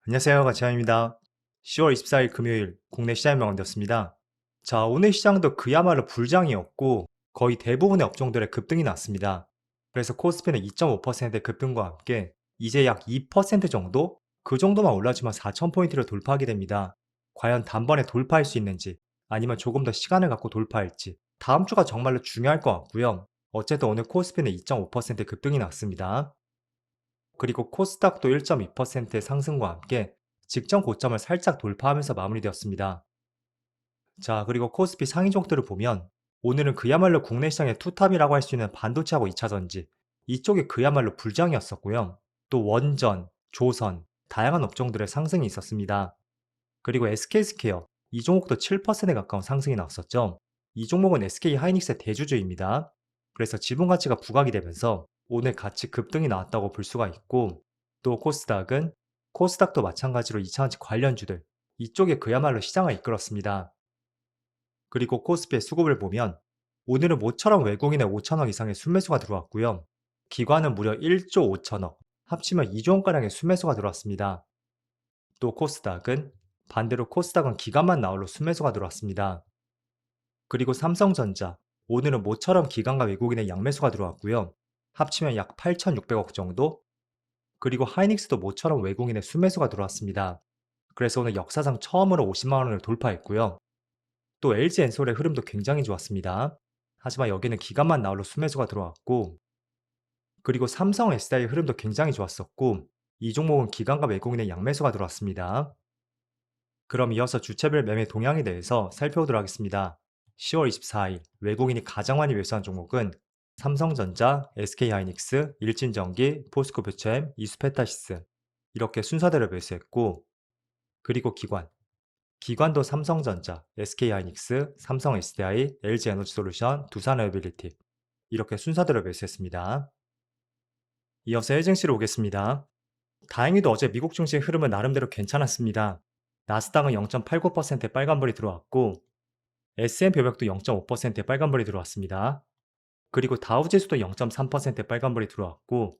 안녕하세요. 가치환입니다. 10월 24일 금요일 국내 시장이 마감되었습니다. 자, 오늘 시장도 그야말로 불장이었고 거의 대부분의 업종들의 급등이 났습니다. 그래서 코스피는 2.5%의 급등과 함께 이제 약 2% 정도? 그 정도만 올라주면 4,000포인트를 돌파하게 됩니다. 과연 단번에 돌파할 수 있는지 아니면 조금 더 시간을 갖고 돌파할지 다음 주가 정말로 중요할 것 같고요. 어쨌든 오늘 코스피는 2.5% 급등이 났습니다. 그리고 코스닥도 1.2%의 상승과 함께 직전 고점을 살짝 돌파하면서 마무리되었습니다. 자, 그리고 코스피 상위 종목들을 보면 오늘은 그야말로 국내 시장의 투탑이라고 할 수 있는 반도체하고 2차전지 이쪽이 그야말로 불장이었었고요. 또 원전, 조선, 다양한 업종들의 상승이 있었습니다. 그리고 SK스퀘어 이 종목도 7%에 가까운 상승이 나왔었죠. 이 종목은 SK 하이닉스의 대주주입니다. 그래서 지분 가치가 부각이 되면서 오늘 같이 급등이 나왔다고 볼 수가 있고 또 코스닥도 마찬가지로 2차전지 관련주들 이쪽에 그야말로 시장을 이끌었습니다. 그리고 코스피의 수급을 보면 오늘은 모처럼 외국인의 5천억 이상의 순매수가 들어왔고요. 기관은 무려 1조 5천억, 합치면 2조 원가량의 순매수가 들어왔습니다. 또 반대로 코스닥은 기관만 나홀로 순매수가 들어왔습니다. 그리고 삼성전자, 오늘은 모처럼 기관과 외국인의 양매수가 들어왔고요. 합치면 약 8,600억 정도? 그리고 하이닉스도 모처럼 외국인의 순매수가 들어왔습니다. 그래서 오늘 역사상 처음으로 50만 원을 돌파했고요. 또 LG엔솔의 흐름도 굉장히 좋았습니다. 하지만 여기는 기관만 나홀로 순매수가 들어왔고, 그리고 삼성 SDI의 흐름도 굉장히 좋았었고, 이 종목은 기관과 외국인의 양매수가 들어왔습니다. 그럼 이어서 주체별 매매 동향에 대해서 살펴보도록 하겠습니다. 10월 24일 외국인이 가장 많이 매수한 종목은 삼성전자, SK하이닉스, 일진전기, 포스코표챔, 이수페타시스 이렇게 순서대로 매수했고 그리고 기관도 삼성전자, SK하이닉스, 삼성 SDI, LG에너지솔루션, 두산에어빌리티 이렇게 순서대로 매수했습니다. 이어서 해증시로 오겠습니다. 다행히도 어제 미국 증시 흐름은 나름대로 괜찮았습니다. 나스닥은 0.89%의 빨간불이 들어왔고 S&P 500도 0.5%의 빨간불이 들어왔습니다. 그리고 다우지수도 0.3%의 빨간불이 들어왔고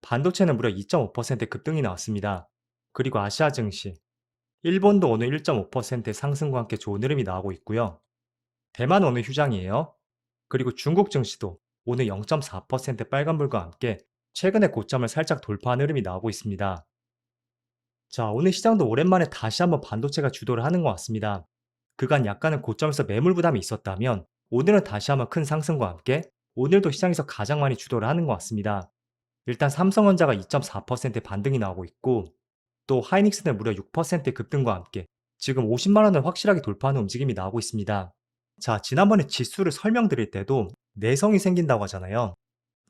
반도체는 무려 2.5%의 급등이 나왔습니다. 그리고 아시아 증시, 일본도 오늘 1.5%의 상승과 함께 좋은 흐름이 나오고 있고요. 대만 오늘 휴장이에요. 그리고 중국 증시도 오늘 0.4%의 빨간불과 함께 최근의 고점을 살짝 돌파한 흐름이 나오고 있습니다. 자, 오늘 시장도 오랜만에 다시 한번 반도체가 주도를 하는 것 같습니다. 그간 약간은 고점에서 매물 부담이 있었다면 오늘은 다시 한번 큰 상승과 함께 오늘도 시장에서 가장 많이 주도를 하는 것 같습니다. 일단 삼성전자가 2.4%의 반등이 나오고 있고 또 하이닉스는 무려 6%의 급등과 함께 지금 50만 원을 확실하게 돌파하는 움직임이 나오고 있습니다. 자, 지난번에 지수를 설명드릴 때도 내성이 생긴다고 하잖아요.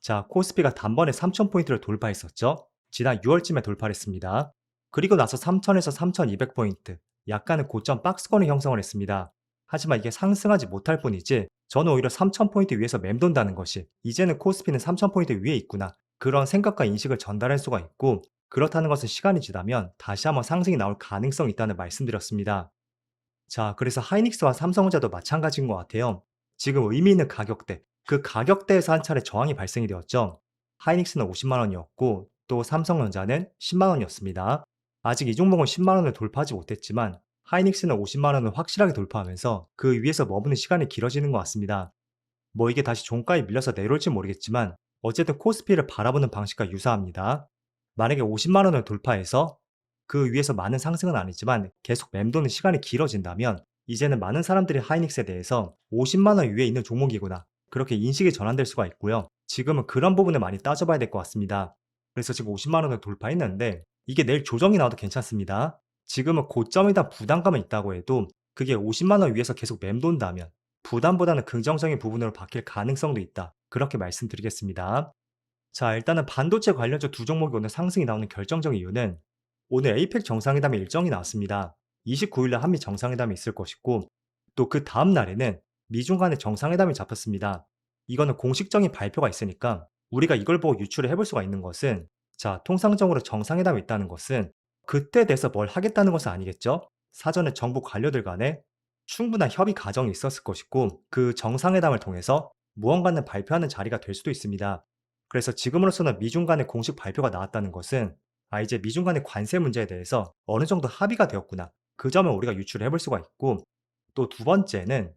자, 코스피가 단번에 3,000포인트를 돌파했었죠. 지난 6월쯤에 돌파를 했습니다. 그리고 나서 3,000에서 3,200포인트, 약간의 고점 박스권을 형성을 했습니다. 하지만 이게 상승하지 못할 뿐이지, 저는 오히려 3,000포인트 위에서 맴돈다는 것이, 이제는 코스피는 3,000포인트 위에 있구나. 그런 생각과 인식을 전달할 수가 있고, 그렇다는 것은 시간이 지나면 다시 한번 상승이 나올 가능성이 있다는 말씀드렸습니다. 자, 그래서 하이닉스와 삼성전자도 마찬가지인 것 같아요. 지금 의미 있는 가격대, 그 가격대에서 한 차례 저항이 발생이 되었죠. 하이닉스는 50만 원이었고 또 삼성전자는 10만 원이었습니다. 아직 이 종목은 10만 원을 돌파하지 못했지만 하이닉스는 50만 원을 확실하게 돌파하면서 그 위에서 머무는 시간이 길어지는 것 같습니다. 뭐 이게 다시 종가에 밀려서 내려올지 모르겠지만 어쨌든 코스피를 바라보는 방식과 유사합니다. 만약에 50만 원을 돌파해서 그 위에서 많은 상승은 아니지만 계속 맴도는 시간이 길어진다면 이제는 많은 사람들이 하이닉스에 대해서 50만 원 위에 있는 종목이구나. 그렇게 인식이 전환될 수가 있고요. 지금은 그런 부분을 많이 따져봐야 될 것 같습니다. 그래서 지금 50만 원을 돌파했는데 이게 내일 조정이 나와도 괜찮습니다. 지금은 고점에 대한 부담감은 있다고 해도 그게 50만 원 위에서 계속 맴돈다면 부담보다는 긍정적인 부분으로 바뀔 가능성도 있다. 그렇게 말씀드리겠습니다. 자, 일단은 반도체 관련주 두 종목이 오늘 상승이 나오는 결정적인 이유는 오늘 에이펙 정상회담의 일정이 나왔습니다. 29일 날 한미 정상회담이 있을 것이고 또 그 다음 날에는 미중 간의 정상회담이 잡혔습니다. 이거는 공식적인 발표가 있으니까 우리가 이걸 보고 유추를 해볼 수가 있는 것은 자, 통상적으로 정상회담이 있다는 것은 그때 돼서 뭘 하겠다는 것은 아니겠죠? 사전에 정부 관료들 간에 충분한 협의 과정이 있었을 것이고 그 정상회담을 통해서 무언가는 발표하는 자리가 될 수도 있습니다. 그래서 지금으로서는 미중 간의 공식 발표가 나왔다는 것은 이제 미중 간의 관세 문제에 대해서 어느 정도 합의가 되었구나. 그 점을 우리가 유추를 해볼 수가 있고, 또 두 번째는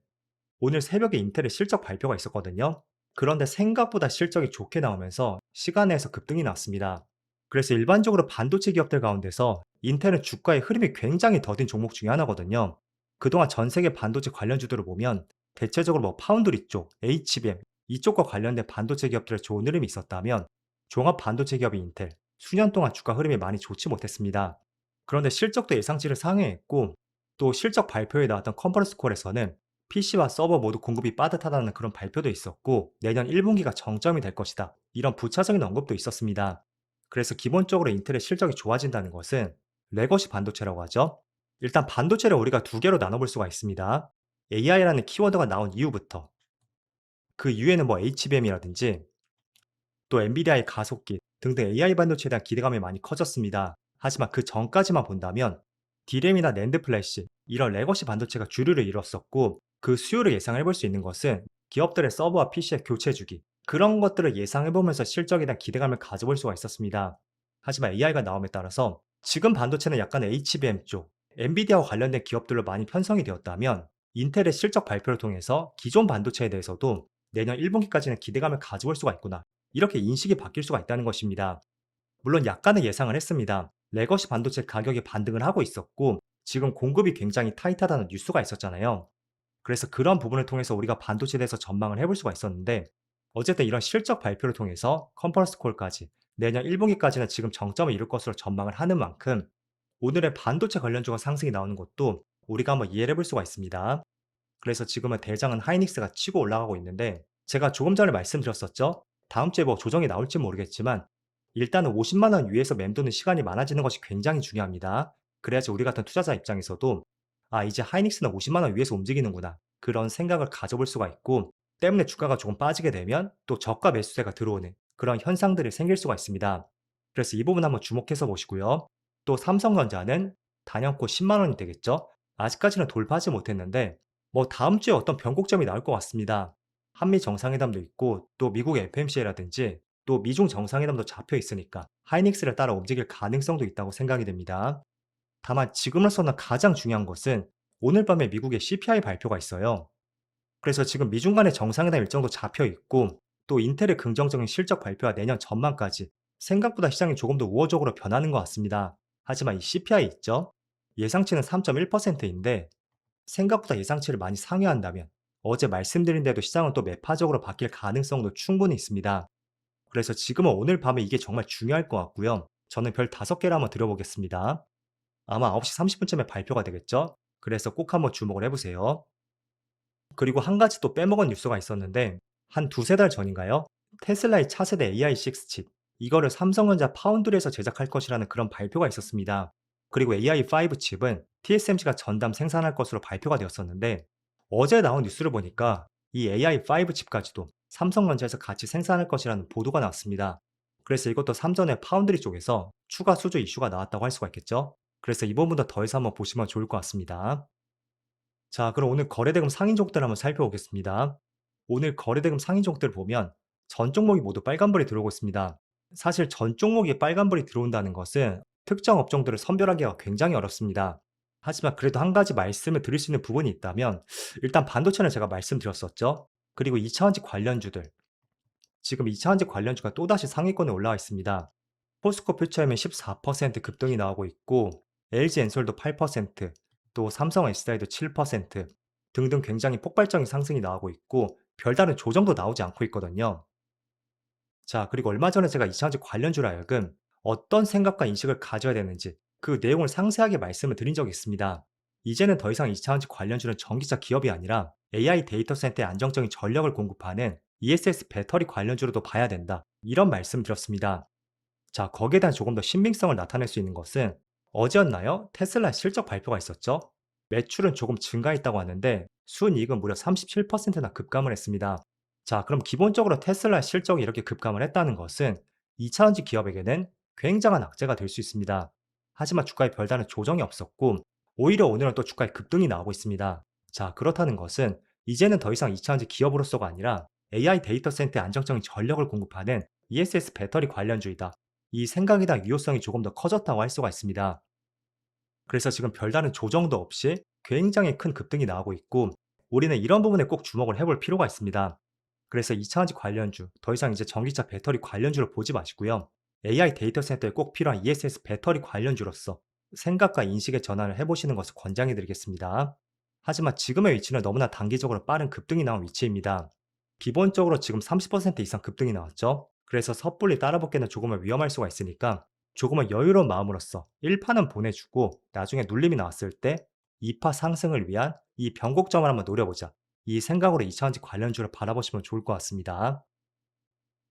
오늘 새벽에 인텔의 실적 발표가 있었거든요. 그런데 생각보다 실적이 좋게 나오면서 시간 내에서 급등이 났습니다. 그래서 일반적으로 반도체 기업들 가운데서 인텔은 주가의 흐름이 굉장히 더딘 종목 중에 하나거든요. 그동안 전 세계 반도체 관련주들을 보면 대체적으로 뭐 파운드리 쪽, HBM 이쪽과 관련된 반도체 기업들의 좋은 흐름이 있었다면 종합 반도체 기업인 인텔 수년 동안 주가 흐름이 많이 좋지 못했습니다. 그런데 실적도 예상치를 상회했고 또 실적 발표에 나왔던 컨퍼런스 콜에서는 PC와 서버 모두 공급이 빠듯하다는 그런 발표도 있었고 내년 1분기가 정점이 될 것이다. 이런 부차적인 언급도 있었습니다. 그래서 기본적으로 인텔의 실적이 좋아진다는 것은 레거시 반도체라고 하죠. 일단 반도체를 우리가 두 개로 나눠볼 수가 있습니다. AI라는 키워드가 나온 이후부터 그 이후에는 뭐 HBM이라든지 또 엔비디아의 가속기 등등 AI 반도체에 대한 기대감이 많이 커졌습니다. 하지만 그 전까지만 본다면 D램이나 낸드 플래시 이런 레거시 반도체가 주류를 이뤘었고 그 수요를 예상해 볼 수 있는 것은 기업들의 서버와 PC의 교체 주기 그런 것들을 예상해 보면서 실적에 대한 기대감을 가져볼 수가 있었습니다. 하지만 AI가 나옴에 따라서 지금 반도체는 약간 HBM 쪽 엔비디아와 관련된 기업들로 많이 편성이 되었다면 인텔의 실적 발표를 통해서 기존 반도체에 대해서도 내년 1분기까지는 기대감을 가져볼 수가 있구나. 이렇게 인식이 바뀔 수가 있다는 것입니다. 물론 약간의 예상을 했습니다. 레거시 반도체 가격이 반등을 하고 있었고 지금 공급이 굉장히 타이트하다는 뉴스가 있었잖아요. 그래서 그런 부분을 통해서 우리가 반도체에 대해서 전망을 해볼 수가 있었는데 어쨌든 이런 실적 발표를 통해서 컨퍼런스 콜까지 내년 1분기까지는 지금 정점을 이룰 것으로 전망을 하는 만큼 오늘의 반도체 관련주가 상승이 나오는 것도 우리가 한번 이해를 해볼 수가 있습니다. 그래서 지금은 대장은 하이닉스가 치고 올라가고 있는데 제가 조금 전에 말씀드렸었죠. 다음 주에 뭐 조정이 나올지 모르겠지만 일단은 50만 원 위에서 맴도는 시간이 많아지는 것이 굉장히 중요합니다. 그래야지 우리 같은 투자자 입장에서도 이제 하이닉스는 50만 원 위에서 움직이는구나. 그런 생각을 가져볼 수가 있고 때문에 주가가 조금 빠지게 되면 또 저가 매수세가 들어오는 그런 현상들이 생길 수가 있습니다. 그래서 이 부분 한번 주목해서 보시고요. 또 삼성전자는 단연코 10만 원이 되겠죠. 아직까지는 돌파하지 못했는데 뭐 다음 주에 어떤 변곡점이 나올 것 같습니다. 한미 정상회담도 있고 또 미국 FMC라든지 또 미중 정상회담도 잡혀 있으니까 하이닉스를 따라 움직일 가능성도 있다고 생각이 됩니다. 다만 지금으로서는 가장 중요한 것은 오늘 밤에 미국의 CPI 발표가 있어요. 그래서 지금 미중 간의 정상회담 일정도 잡혀 있고 또 인텔의 긍정적인 실적 발표와 내년 전망까지 생각보다 시장이 조금 더 우호적으로 변하는 것 같습니다. 하지만 이 CPI 있죠? 예상치는 3.1%인데 생각보다 예상치를 많이 상회한다면 어제 말씀드린 대로 시장은 또 매파적으로 바뀔 가능성도 충분히 있습니다. 그래서 지금은 오늘 밤에 이게 정말 중요할 것 같고요. 저는 별 5개를 한번 드려보겠습니다. 아마 9시 30분쯤에 발표가 되겠죠? 그래서 꼭 한번 주목을 해보세요. 그리고 한 가지 또 빼먹은 뉴스가 있었는데 한 두세 달 전인가요? 테슬라의 차세대 AI6 칩 이거를 삼성전자 파운드리에서 제작할 것이라는 그런 발표가 있었습니다. 그리고 AI5 칩은 TSMC가 전담 생산할 것으로 발표가 되었었는데 어제 나온 뉴스를 보니까 이 AI5 칩까지도 삼성전자에서 같이 생산할 것이라는 보도가 나왔습니다. 그래서 이것도 삼전의 파운드리 쪽에서 추가 수주 이슈가 나왔다고 할 수가 있겠죠? 그래서 이 부분도 더해서 한번 보시면 좋을 것 같습니다. 자, 그럼 오늘 거래대금 상인종들 한번 살펴보겠습니다. 오늘 거래대금 상인종들 보면 전 종목이 모두 빨간불이 들어오고 있습니다. 사실 전 종목이 빨간불이 들어온다는 것은 특정 업종들을 선별하기가 굉장히 어렵습니다. 하지만 그래도 한 가지 말씀을 드릴 수 있는 부분이 있다면 일단 반도체는 제가 말씀드렸었죠. 그리고 2차원지 관련주들. 지금 2차원지 관련주가 또다시 상위권에 올라와 있습니다. 포스코 퓨처엠은 14% 급등이 나오고 있고 LG 엔솔도 8%, 또 삼성 SDI도 7% 등등 굉장히 폭발적인 상승이 나오고 있고 별다른 조정도 나오지 않고 있거든요. 자, 그리고 얼마 전에 제가 이차전지 관련주로 하여금 어떤 생각과 인식을 가져야 되는지 그 내용을 상세하게 말씀을 드린 적이 있습니다. 이제는 더 이상 이차전지 관련주는 전기차 기업이 아니라 AI 데이터 센터에 안정적인 전력을 공급하는 ESS 배터리 관련주로도 봐야 된다. 이런 말씀 드렸습니다. 자, 거기에 대한 조금 더 신빙성을 나타낼 수 있는 것은 어제였나요? 테슬라 실적 발표가 있었죠? 매출은 조금 증가했다고 하는데 순이익은 무려 37%나 급감을 했습니다. 자, 그럼 기본적으로 테슬라 실적이 이렇게 급감을 했다는 것은 2차전지 기업에게는 굉장한 악재가 될 수 있습니다. 하지만 주가에 별다른 조정이 없었고 오히려 오늘은 또 주가에 급등이 나오고 있습니다. 자, 그렇다는 것은 이제는 더 이상 2차전지 기업으로서가 아니라 AI 데이터 센터에 안정적인 전력을 공급하는 ESS 배터리 관련주이다. 이 생각에 대한 유효성이 조금 더 커졌다고 할 수가 있습니다. 그래서 지금 별다른 조정도 없이 굉장히 큰 급등이 나오고 있고, 우리는 이런 부분에 꼭 주목을 해볼 필요가 있습니다. 그래서 2차전지 관련주, 더 이상 이제 전기차 배터리 관련주를 보지 마시고요. AI 데이터 센터에 꼭 필요한 ESS 배터리 관련주로서 생각과 인식의 전환을 해보시는 것을 권장해 드리겠습니다. 하지만 지금의 위치는 너무나 단기적으로 빠른 급등이 나온 위치입니다. 기본적으로 지금 30% 이상 급등이 나왔죠. 그래서 섣불리 따라붙기는 조금은 위험할 수가 있으니까 조금은 여유로운 마음으로써 1파는 보내주고 나중에 눌림이 나왔을 때 2파 상승을 위한 이 변곡점을 한번 노려보자. 이 생각으로 2차전지 관련주를 바라보시면 좋을 것 같습니다.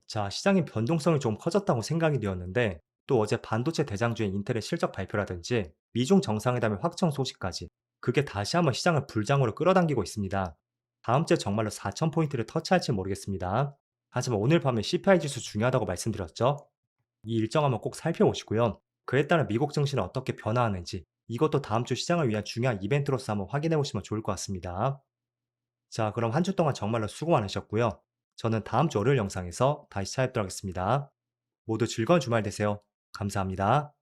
자, 시장의 변동성이 좀 커졌다고 생각이 되었는데, 또 어제 반도체 대장주인 인텔의 실적 발표라든지 미중 정상회담의 확정 소식까지 그게 다시 한번 시장을 불장으로 끌어당기고 있습니다. 다음 주에 정말로 4,000포인트를 터치할지 모르겠습니다. 하지만 오늘 밤에 CPI 지수 중요하다고 말씀드렸죠? 이 일정 한번 꼭 살펴보시고요. 그에 따른 미국 증시는 어떻게 변화하는지 이것도 다음 주 시장을 위한 중요한 이벤트로서 한번 확인해 보시면 좋을 것 같습니다. 자, 그럼 한 주 동안 정말로 수고 많으셨고요. 저는 다음 주 월요일 영상에서 다시 찾아뵙도록 하겠습니다. 모두 즐거운 주말 되세요. 감사합니다.